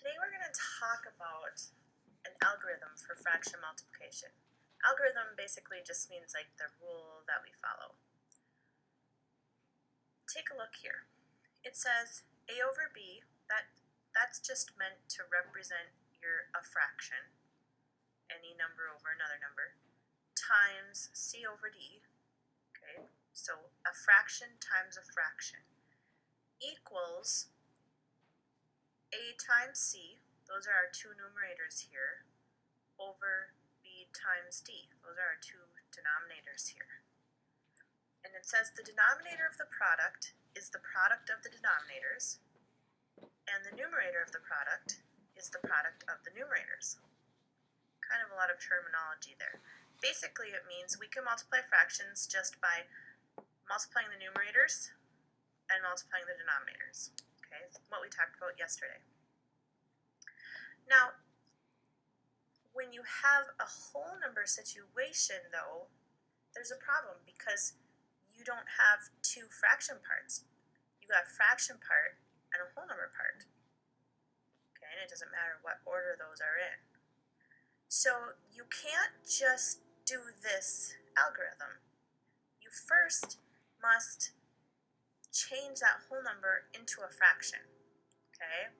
Today we're going to talk about an algorithm for fraction multiplication. Algorithm basically just means like the rule that we follow. Take a look here. It says a over b, that's just meant to represent a fraction, any number over another number, times c over d, okay? So a fraction times a fraction equals a times c, those are our two numerators here, over b times d, those are our two denominators here. And it says the denominator of the product is the product of the denominators, and the numerator of the product is the product of the numerators. Kind of a lot of terminology there. Basically it means we can multiply fractions just by multiplying the numerators and multiplying the denominators. Okay, it's what we talked about yesterday. Now, when you have a whole number situation though, there's a problem because you don't have two fraction parts. You got a fraction part and a whole number part. Okay, and it doesn't matter what order those are in. So you can't just do this algorithm. You first must change that whole number into a fraction. Okay?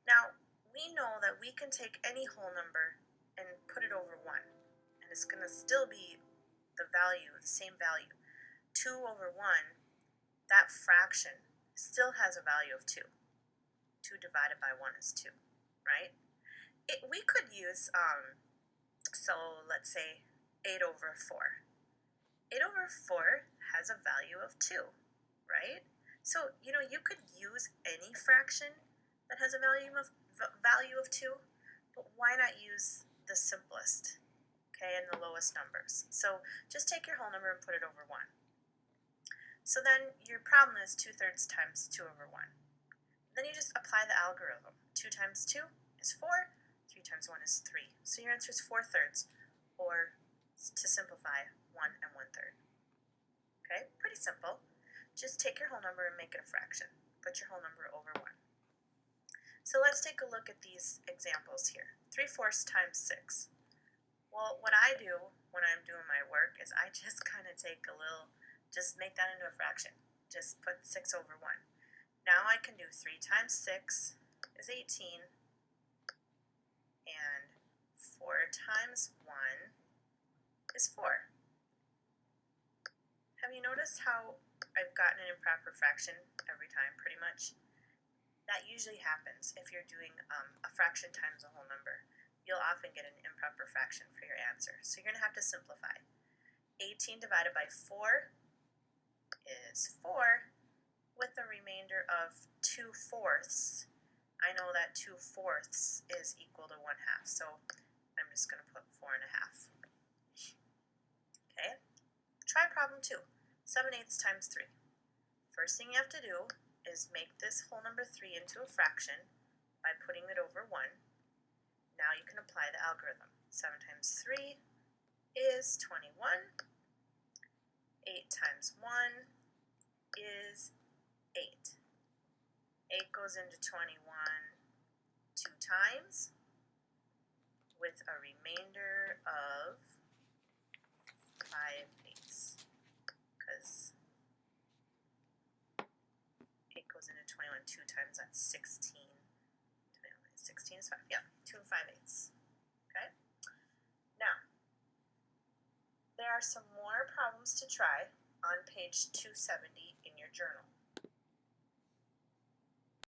Now, we know that we can take any whole number and put it over 1. And it's going to still be the value, the same value. 2 over 1, that fraction still has a value of 2. 2 divided by 1 is 2, right? We could use, so let's say 8 over 4. 8 over 4 has a value of 2, right? So, you could use any fraction that has a value of 2, but why not use the simplest, okay, and the lowest numbers? So just take your whole number and put it over 1. So then your problem is 2/3 times 2 over 1. Then you just apply the algorithm. 2 times 2 is 4, 3 times 1 is 3. So your answer is 4/3, or to simplify, 1 1/3. Okay, pretty simple. Just take your whole number and make it a fraction. Put your whole number over 1. So let's take a look at these examples here. 3/4 times 6. Well, what I do when I'm doing my work is I just kind of just make that into a fraction. Just put 6 over 1. Now I can do 3 times 6 is 18, and 4 times 1 is 4. Have you noticed how I've gotten an improper fraction every time, pretty much? That usually happens if you're doing a fraction times a whole number. You'll often get an improper fraction for your answer. So you're going to have to simplify. 18 divided by 4 is 4, with a remainder of 2/4. I know that 2/4 is equal to 1/2, so I'm just going to put 4.5. Okay, try problem 2. 7/8 times 3. First thing you have to do is make this whole number 3 into a fraction by putting it over 1. Now you can apply the algorithm. 7 times 3 is 21. 8 times 1 is 8. 8 goes into 21 2 times, with a remainder of 5/8, because 8 goes into 21 2 times, that's 16. 16 is 5, yeah, 2 5/8. Okay? Now, there are some more problems to try on page 270 in your journal.